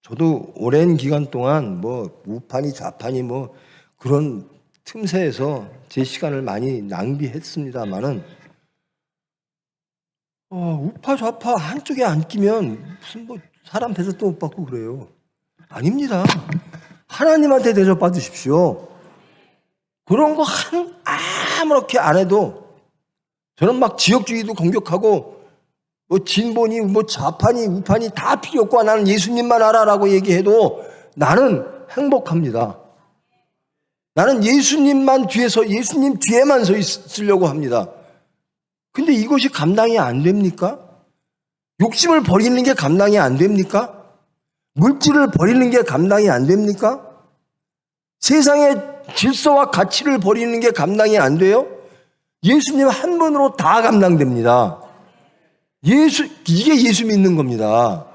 저도 오랜 기간 동안 우파니 좌파니 그런 틈새에서 제 시간을 많이 낭비했습니다만은 우파 좌파 한쪽에 안 끼면 무슨 사람 대접도 못 받고 그래요. 아닙니다. 하나님한테 대접 받으십시오. 그런 거 아무렇게 안 해도 저는 막 지역주의도 공격하고 진보니 좌파니 우파니 다 필요 없고 나는 예수님만 알아라고 얘기해도 나는 행복합니다. 나는 예수님만 뒤에서 예수님 뒤에만 서 있으려고 합니다. 근데 이것이 감당이 안 됩니까? 욕심을 버리는 게 감당이 안 됩니까? 물질을 버리는 게 감당이 안 됩니까? 세상의 질서와 가치를 버리는 게 감당이 안 돼요? 예수님 한 분으로 다 감당됩니다. 이게 예수 믿는 겁니다.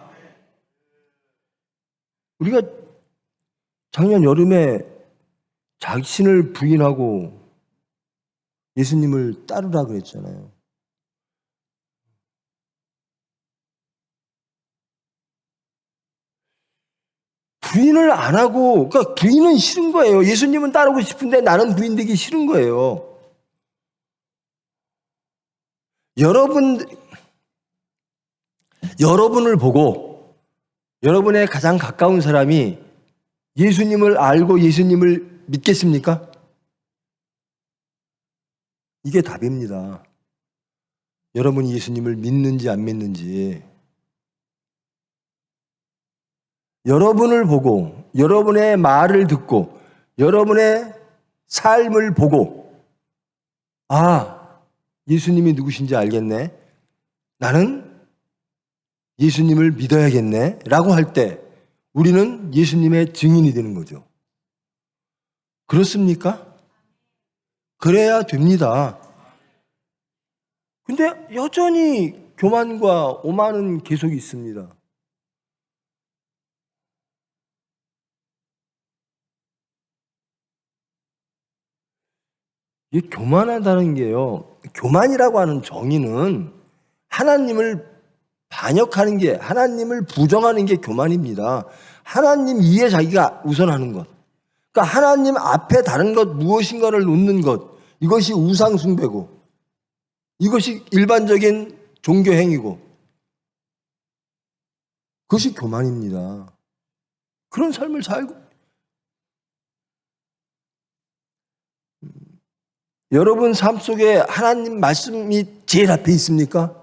우리가 작년 여름에 자신을 부인하고 예수님을 따르라 그랬잖아요. 부인을 안 하고, 그러니까 부인은 싫은 거예요. 예수님은 따르고 싶은데 나는 부인되기 싫은 거예요. 여러분을 보고 여러분의 가장 가까운 사람이 예수님을 알고 예수님을 믿겠습니까? 이게 답입니다. 여러분이 예수님을 믿는지 안 믿는지. 여러분을 보고 여러분의 말을 듣고 여러분의 삶을 보고 예수님이 누구신지 알겠네. 나는 예수님을 믿어야겠네 라고 할 때 우리는 예수님의 증인이 되는 거죠. 그렇습니까? 그래야 됩니다. 근데 여전히 교만과 오만은 계속 있습니다. 이게 교만하다는 게요. 교만이라고 하는 정의는 하나님을 반역하는 게, 하나님을 부정하는 게 교만입니다. 하나님 이에 자기가 우선하는 것. 그러니까 하나님 앞에 다른 것 무엇인가를 놓는 것. 이것이 우상숭배고, 이것이 일반적인 종교 행위고, 그것이 교만입니다. 그런 삶을 살고, 여러분 삶 속에 하나님 말씀이 제일 앞에 있습니까?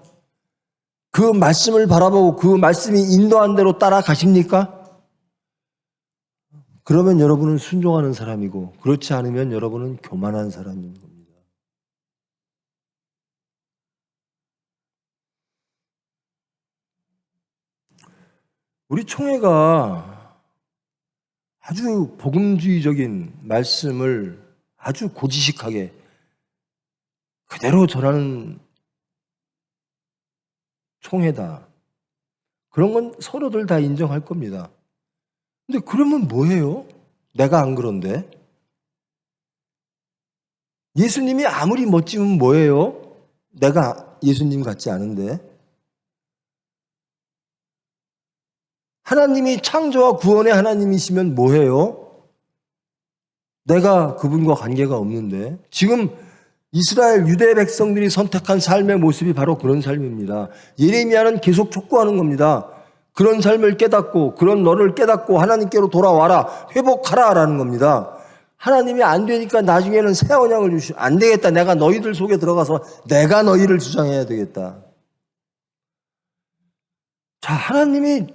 그 말씀을 바라보고 그 말씀이 인도한 대로 따라가십니까? 그러면 여러분은 순종하는 사람이고, 그렇지 않으면 여러분은 교만한 사람인 겁니다. 우리 총회가 아주 복음주의적인 말씀을 아주 고지식하게 그대로 전하는 총회다. 그런 건 서로들 다 인정할 겁니다. 근데 그러면 뭐예요? 내가 안 그런데? 예수님이 아무리 멋지면 뭐예요? 내가 예수님 같지 않은데? 하나님이 창조와 구원의 하나님이시면 뭐해요? 내가 그분과 관계가 없는데. 지금 이스라엘 유대 백성들이 선택한 삶의 모습이 바로 그런 삶입니다. 예레미야는 계속 촉구하는 겁니다. 그런 삶을 깨닫고, 그런 너를 깨닫고 하나님께로 돌아와라, 회복하라 라는 겁니다. 하나님이 안 되니까 나중에는 새 언약을 주시고, 안 되겠다, 내가 너희들 속에 들어가서 내가 너희를 주장해야 되겠다. 자, 하나님이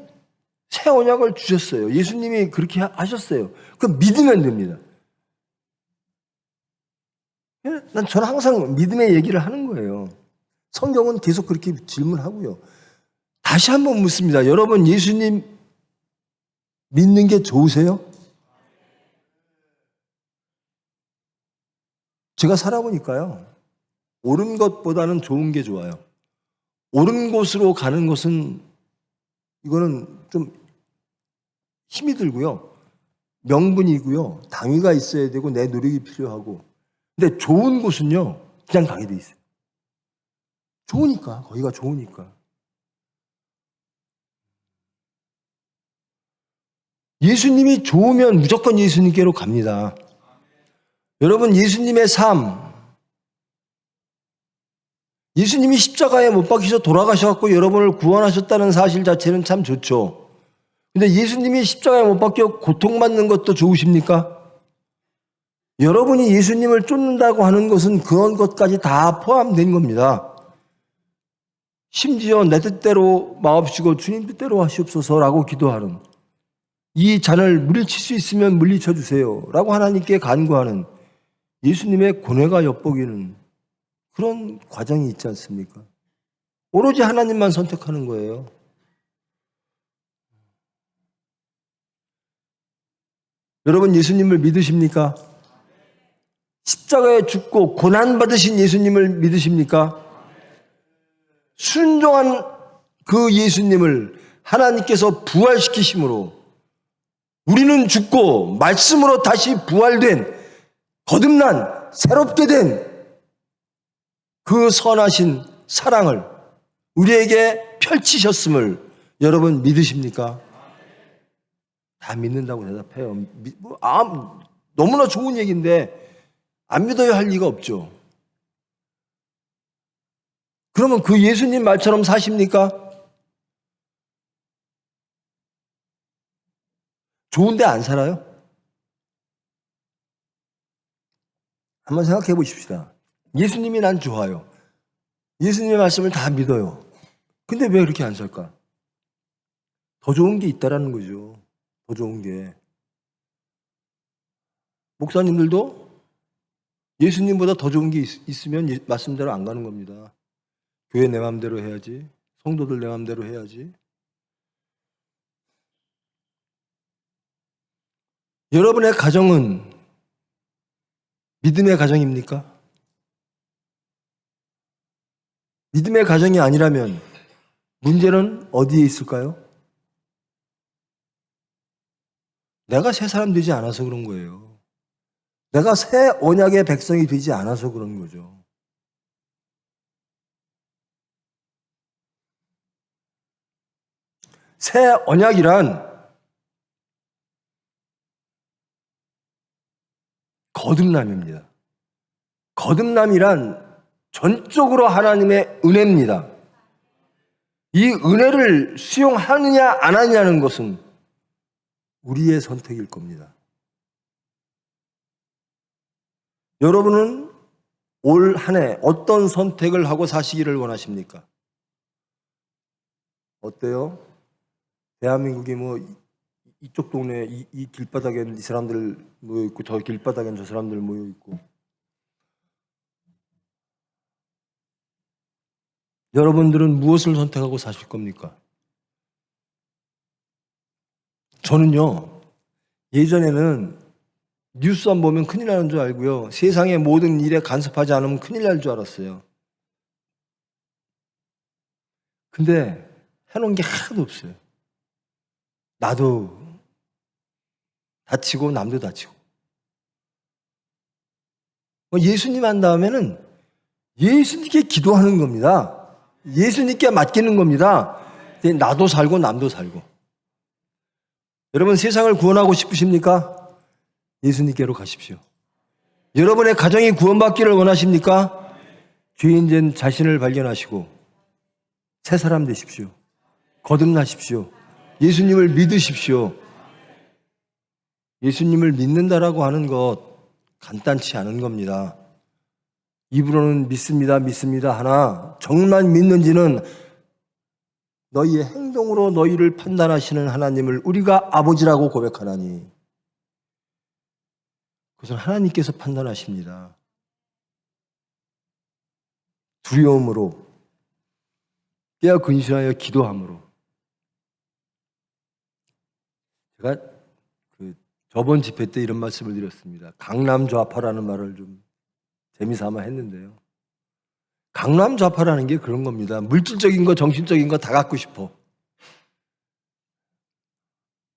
새 언약을 주셨어요. 예수님이 그렇게 하셨어요. 그럼 믿으면 됩니다. 저는 항상 믿음의 얘기를 하는 거예요. 성경은 계속 그렇게 질문하고요. 다시 한번 묻습니다. 여러분, 예수님 믿는 게 좋으세요? 제가 살아보니까요, 옳은 것보다는 좋은 게 좋아요. 옳은 곳으로 가는 것은, 이거는 좀 힘이 들고요, 명분이고요, 당위가 있어야 되고 내 노력이 필요하고. 근데 좋은 곳은요, 그냥 가게 돼 있어요. 좋으니까, 거기가 좋으니까. 예수님이 좋으면 무조건 예수님께로 갑니다. 여러분, 예수님의 삶, 예수님이 십자가에 못 박히셔 돌아가셔갖고 여러분을 구원하셨다는 사실 자체는 참 좋죠. 근데 예수님이 십자가에 못 박혀 고통받는 것도 좋으십니까? 여러분이 예수님을 쫓는다고 하는 것은 그런 것까지 다 포함된 겁니다. 심지어 내 뜻대로 마옵시고 주님 뜻대로 하시옵소서라고 기도하는, 이 잔을 물리칠 수 있으면 물리쳐 주세요 라고 하나님께 간구하는 예수님의 고뇌가 엿보기는 그런 과정이 있지 않습니까? 오로지 하나님만 선택하는 거예요. 여러분, 예수님을 믿으십니까? 십자가에 죽고 고난받으신 예수님을 믿으십니까? 순종한 그 예수님을 하나님께서 부활시키심으로 우리는 죽고 말씀으로 다시 부활된, 거듭난, 새롭게 된 그 선하신 사랑을 우리에게 펼치셨음을 여러분 믿으십니까? 다 믿는다고 대답해요. 너무나 좋은 얘기인데 안 믿어야 할 리가 없죠. 그러면 그 예수님 말처럼 사십니까? 좋은데 안 살아요? 한번 생각해 보십시다. 예수님이 난 좋아요. 예수님의 말씀을 다 믿어요. 근데 왜 그렇게 안 살까? 더 좋은 게 있다라는 거죠. 더 좋은 게. 목사님들도 예수님보다 더 좋은 게 있으면 말씀대로 안 가는 겁니다. 교회 내 마음대로 해야지. 성도들 내 마음대로 해야지. 여러분의 가정은 믿음의 가정입니까? 믿음의 가정이 아니라면 문제는 어디에 있을까요? 내가 새 사람 되지 않아서 그런 거예요. 내가 새 언약의 백성이 되지 않아서 그런 거죠. 새 언약이란 거듭남입니다. 거듭남이란 전적으로 하나님의 은혜입니다. 이 은혜를 수용하느냐 안 하느냐는 것은 우리의 선택일 겁니다. 여러분은 올 한 해 어떤 선택을 하고 사시기를 원하십니까? 어때요? 대한민국이 뭐 이쪽 동네 이 길바닥엔 이 사람들 모여 있고 저 길바닥엔 저 사람들 모여 있고, 여러분들은 무엇을 선택하고 사실 겁니까? 저는요, 예전에는 뉴스 안 보면 큰일 나는 줄 알고요, 세상의 모든 일에 간섭하지 않으면 큰일 날 줄 알았어요. 근데 해놓은 게 하나도 없어요. 나도 다치고 남도 다치고. 예수님 한 다음에는 예수님께 기도하는 겁니다. 예수님께 맡기는 겁니다. 나도 살고 남도 살고. 여러분, 세상을 구원하고 싶으십니까? 예수님께로 가십시오. 여러분의 가정이 구원받기를 원하십니까? 죄인된 자신을 발견하시고 새 사람 되십시오. 거듭나십시오. 예수님을 믿으십시오. 예수님을 믿는다라고 하는 것 간단치 않은 겁니다. 입으로는 믿습니다, 믿습니다 하나 정말 믿는지는 너희의 행동으로 너희를 판단하시는 하나님을 우리가 아버지라고 고백하나니 그것은 하나님께서 판단하십니다. 두려움으로 깨어 근신하여 기도함으로. 제가 저번 집회 때 이런 말씀을 드렸습니다. 강남좌파라는 말을 좀 재미삼아 했는데요, 강남좌파라는 게 그런 겁니다. 물질적인 거, 정신적인 거 다 갖고 싶어.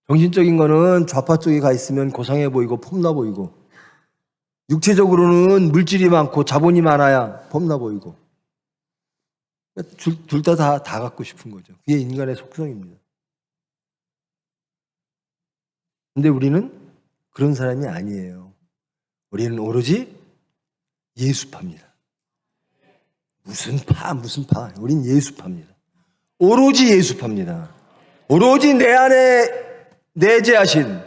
정신적인 거는 좌파 쪽에 가 있으면 고상해 보이고 폼나 보이고, 육체적으로는 물질이 많고 자본이 많아야 폼나 보이고, 둘 다 갖고 싶은 거죠. 그게 인간의 속성입니다. 근데 우리는 그런 사람이 아니에요. 우리는 오로지 예수파입니다. 무슨 파. 우린 예수파입니다. 오로지 예수파입니다. 오로지 내 안에 내재하신,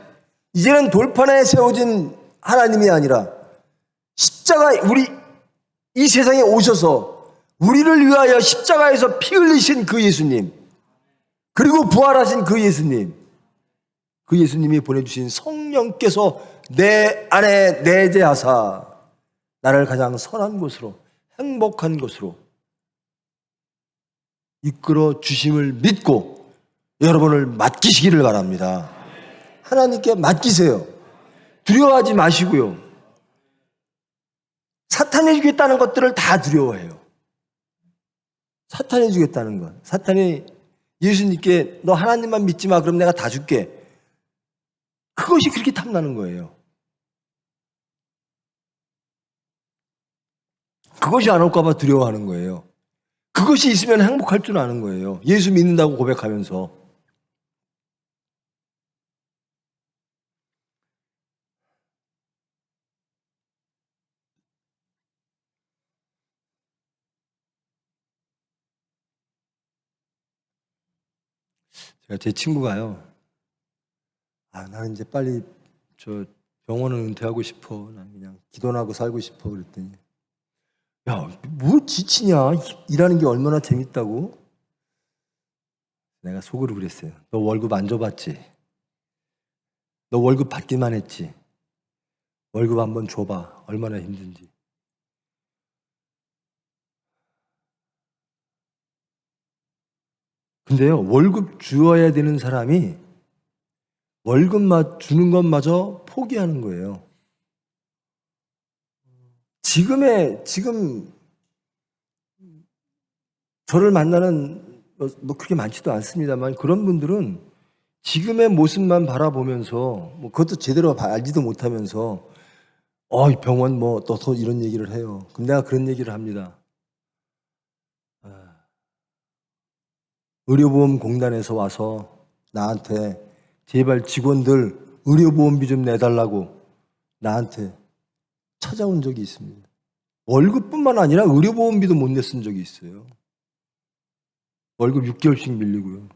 이제는 돌판에 세워진 하나님이 아니라 십자가, 이 세상에 오셔서 우리를 위하여 십자가에서 피 흘리신 그 예수님, 그리고 부활하신 그 예수님, 그 예수님이 보내주신 성령께서 내 안에 내재하사 나를 가장 선한 곳으로, 행복한 곳으로 이끌어 주심을 믿고 여러분을 맡기시기를 바랍니다. 하나님께 맡기세요. 두려워하지 마시고요. 사탄이 주겠다는 것들을 다 두려워해요. 사탄이 주겠다는 것. 사탄이 예수님께 너 하나님만 믿지 마, 그럼 내가 다 줄게. 그것이 그렇게 탐나는 거예요. 그것이 안 올까 봐 두려워하는 거예요. 그것이 있으면 행복할 줄 아는 거예요. 예수 믿는다고 고백하면서. 제 친구가요, 나는 이제 빨리 병원을 은퇴하고 싶어. 난 그냥 기도나 하고 살고 싶어. 그랬더니, 야, 뭐 지치냐? 일하는 게 얼마나 재밌다고? 내가 속으로 그랬어요. 너 월급 안 줘봤지? 너 월급 받기만 했지? 월급 한번 줘봐. 얼마나 힘든지. 근데요, 월급 주어야 되는 사람이 월급 주는 것마저 포기하는 거예요. 지금 저를 만나는 뭐 그렇게 많지도 않습니다만, 그런 분들은 지금의 모습만 바라보면서, 그것도 제대로 알지도 못하면서 병원 또 이런 얘기를 해요. 그럼 내가 그런 얘기를 합니다. 의료보험공단에서 와서 나한테 제발 직원들 의료보험비 좀 내달라고 나한테 찾아온 적이 있습니다. 월급뿐만 아니라 의료보험비도 못 냈은 적이 있어요. 월급 6개월씩 밀리고요.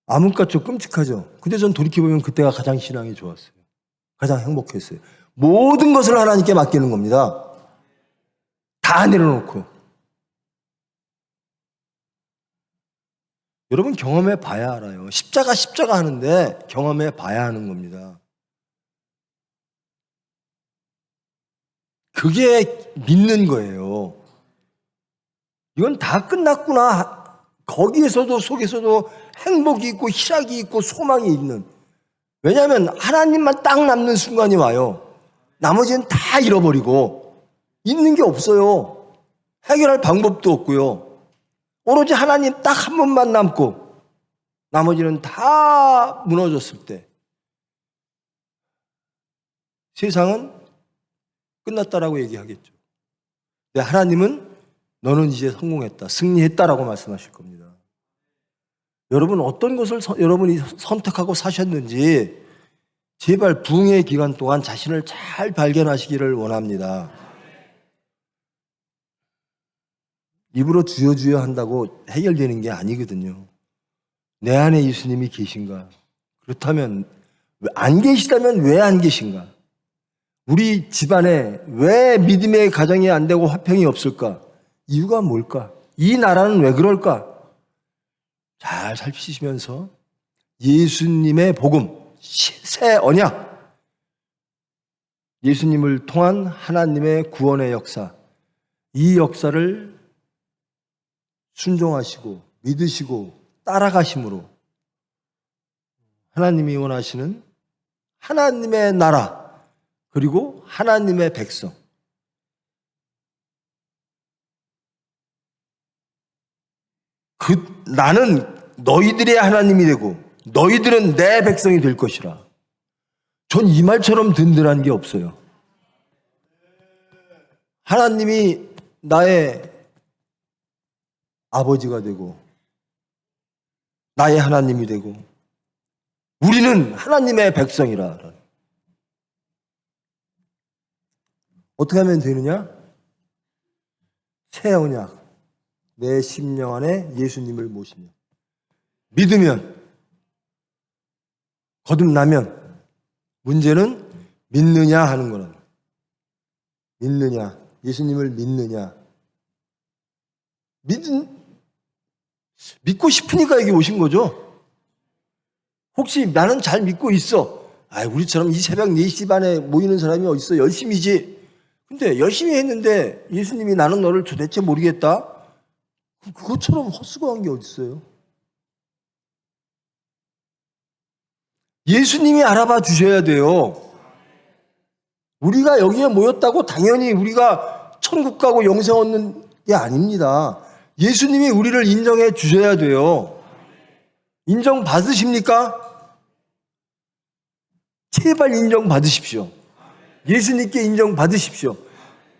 아문까죠. 끔찍하죠. 근데 전 돌이켜보면 그때가 가장 신앙이 좋았어요. 가장 행복했어요. 모든 것을 하나님께 맡기는 겁니다. 다 내려놓고. 여러분 경험해 봐야 알아요. 십자가 하는데 경험해 봐야 하는 겁니다. 그게 믿는 거예요. 이건 다 끝났구나. 거기에서도 속에서도 행복이 있고 희락이 있고 소망이 있는. 왜냐하면 하나님만 딱 남는 순간이 와요. 나머지는 다 잃어버리고 있는 게 없어요. 해결할 방법도 없고요. 오로지 하나님 딱 한 번만 남고 나머지는 다 무너졌을 때 세상은 끝났다라고 얘기하겠죠. 근데 하나님은 너는 이제 성공했다, 승리했다라고 말씀하실 겁니다. 여러분 어떤 것을 여러분이 선택하고 사셨는지 제발 부흥의 기간 동안 자신을 잘 발견하시기를 원합니다. 입으로 주여 주여 한다고 해결되는 게 아니거든요. 내 안에 예수님이 계신가? 그렇다면 안 계시다면 왜 안 계신가? 우리 집안에 왜 믿음의 가정이 안 되고 화평이 없을까? 이유가 뭘까? 이 나라는 왜 그럴까? 잘 살피시면서 예수님의 복음, 새 언약, 예수님을 통한 하나님의 구원의 역사, 이 역사를 순종하시고 믿으시고 따라가심으로 하나님이 원하시는 하나님의 나라 그리고 하나님의 백성, 나는 너희들의 하나님이 되고 너희들은 내 백성이 될 것이라. 전 이 말처럼 든든한 게 없어요. 하나님이 나의 아버지가 되고 나의 하나님이 되고 우리는 하나님의 백성이라. 어떻게 하면 되느냐? 새 언약, 내 심령 안에 예수님을 모시며 믿으면, 거듭나면, 문제는 믿느냐 하는 거는. 믿느냐, 예수님을 믿느냐. 믿고 싶으니까 여기 오신 거죠. 혹시 나는 잘 믿고 있어. 우리처럼 이 새벽 4시 반에 모이는 사람이 어딨어. 열심히지. 근데 열심히 했는데 예수님이 나는 너를 도대체 모르겠다. 그것처럼 헛수고한 게 어딨어요. 예수님이 알아봐 주셔야 돼요. 우리가 여기에 모였다고 당연히 우리가 천국 가고 영생 얻는 게 아닙니다. 예수님이 우리를 인정해 주셔야 돼요. 인정 받으십니까? 제발 인정 받으십시오. 예수님께 인정 받으십시오.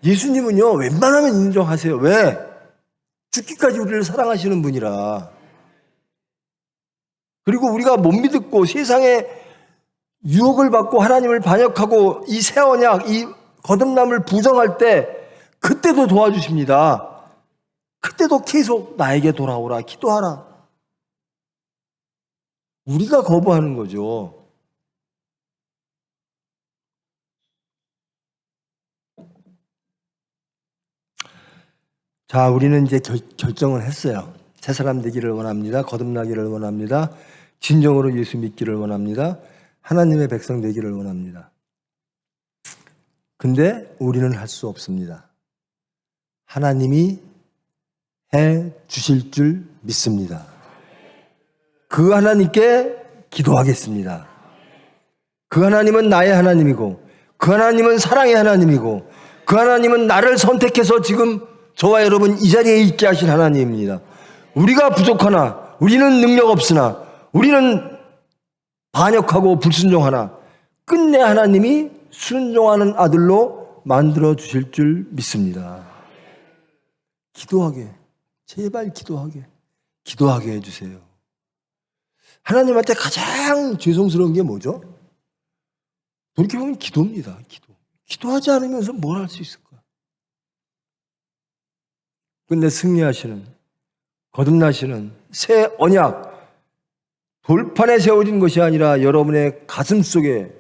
예수님은요, 웬만하면 인정하세요. 왜? 죽기까지 우리를 사랑하시는 분이라. 그리고 우리가 못 믿고 세상에 유혹을 받고 하나님을 반역하고 이 새 언약, 이 거듭남을 부정할 때 그때도 도와주십니다. 그때도 계속 나에게 돌아오라, 기도하라. 우리가 거부하는 거죠. 자, 우리는 이제 결정을 했어요. 새 사람 되기를 원합니다. 거듭나기를 원합니다. 진정으로 예수 믿기를 원합니다. 하나님의 백성 되기를 원합니다. 근데 우리는 할 수 없습니다. 하나님이 해 주실 줄 믿습니다. 그 하나님께 기도하겠습니다. 그 하나님은 나의 하나님이고 그 하나님은 사랑의 하나님이고 그 하나님은 나를 선택해서 지금 저와 여러분 이 자리에 있게 하신 하나님입니다. 우리가 부족하나 우리는 능력 없으나 우리는 반역하고 불순종하나 끝내 하나님이 순종하는 아들로 만들어 주실 줄 믿습니다. 기도하게, 제발 기도하게 해주세요. 하나님한테 가장 죄송스러운 게 뭐죠? 돌이켜보면 기도입니다. 기도하지 않으면서 뭘 할 수 있을까? 근데 승리하시는, 거듭나시는 새 언약, 돌판에 세워진 것이 아니라 여러분의 가슴 속에,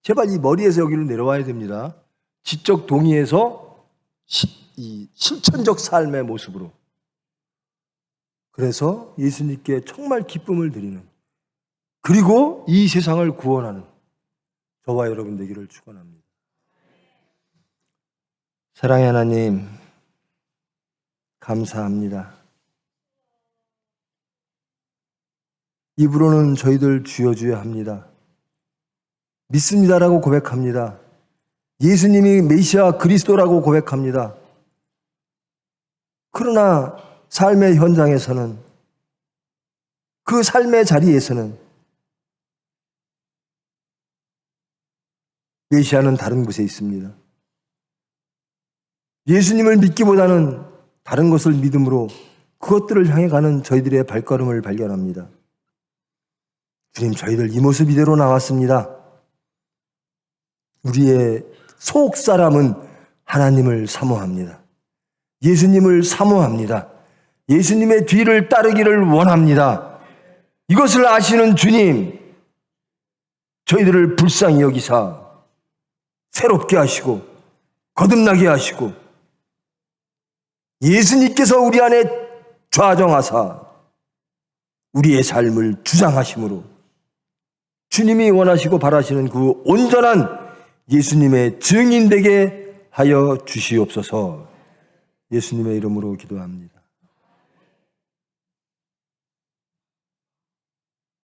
제발 이 머리에서 여기로 내려와야 됩니다. 지적 동의에서 이 실천적 삶의 모습으로. 그래서 예수님께 정말 기쁨을 드리는, 그리고 이 세상을 구원하는 저와 여러분 되기를 축원합니다. 사랑의 하나님, 감사합니다. 입으로는 저희들 주여 주여 합니다. 믿습니다라고 고백합니다. 예수님이 메시아 그리스도라고 고백합니다. 그러나 삶의 현장에서는, 그 삶의 자리에서는 메시아는 다른 곳에 있습니다. 예수님을 믿기보다는 다른 것을 믿음으로 그것들을 향해 가는 저희들의 발걸음을 발견합니다. 주님, 저희들 이 모습 이대로 나왔습니다. 우리의 속 사람은 하나님을 사모합니다. 예수님을 사모합니다. 예수님의 뒤를 따르기를 원합니다. 이것을 아시는 주님, 저희들을 불쌍히 여기사 새롭게 하시고 거듭나게 하시고 예수님께서 우리 안에 좌정하사 우리의 삶을 주장하심으로 주님이 원하시고 바라시는 그 온전한 예수님의 증인 되게 하여 주시옵소서. 예수님의 이름으로 기도합니다.